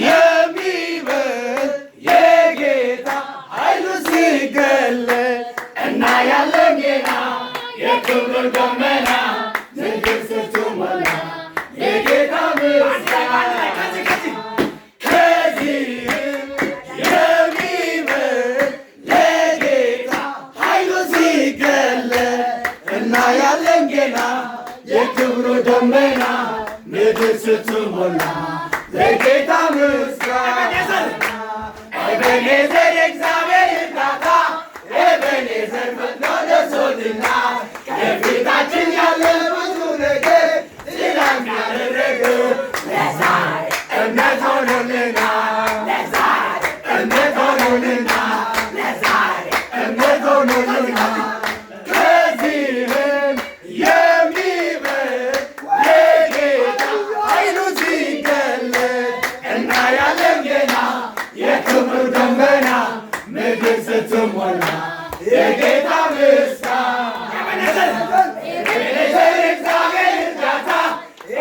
የሚበል የጌታ ኃይሉ ሲገለጥ እናያለን ገና የክብሩ ደመና ምድር ስትሞላ የጌታ ምስጋና ከዚህም የሚበል ለጌታ ኃይሉ ሲገለጥ እናያለን ገና የክብሩ ደመና ምድር ስትሞላ ለጌታ ምስጋና ኤቤኔዘር የእግዚአብሔር እርዳታ ኤቤኔዘር ፈጥኖ ደርሶልና ከፊታችን ያለ ብዙ ነገር ትናንት ያደረገው ለዛሬ እምነት ሆኖልናል ለዛሬ እምነት ሆኖልናል ለዛሬ እምነት ሆኖልናል ከዚህም የሚበል የጌታ ኃይሉ ሲገለጥ እናያለን ገና የክብሩ ደመና ምድር ስትሞላ የጌታ ምስጋና ኤቤኔዘር እግዚአብሔር እርዳታ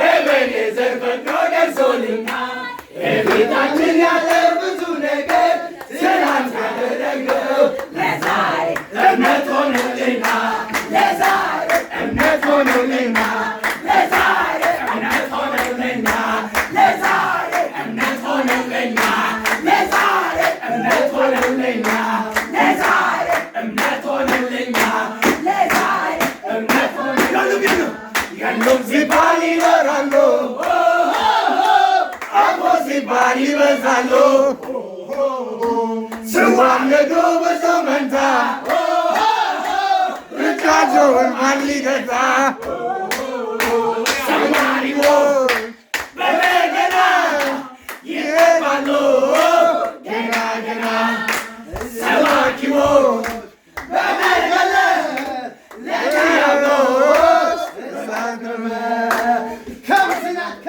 ኤቤኔዘር ፈጥኖ ደርሶልናል የፊታችን ያለ ብዙ ነገር ትናንት ያደረግነው ለዛሬ እምነት ሆኖልናል ለዛሬ እምነት ሆኖልናል ለዛሬ እምነት ሆኖልናል ለዛሬ እምነት ሆኖልናል ለዛሬ እምነት ሆኖልናል ለዛሬ እምነት ሆኖልናል ለዛሬ እምነት ሆኖልናል ያሉም ሲባል ይኖራሉ አልፎ ሲባል ይበዛሉ ሲዋለዱ ብዙ መንታ ሩጫቸውን ማን ሊገታ ሰማሪዎች በበገና ይሄዳሉ ገና ገና ሰባኪዎች በመገለጥ ለዲያብሎስ ተሳተመ ከምስናካ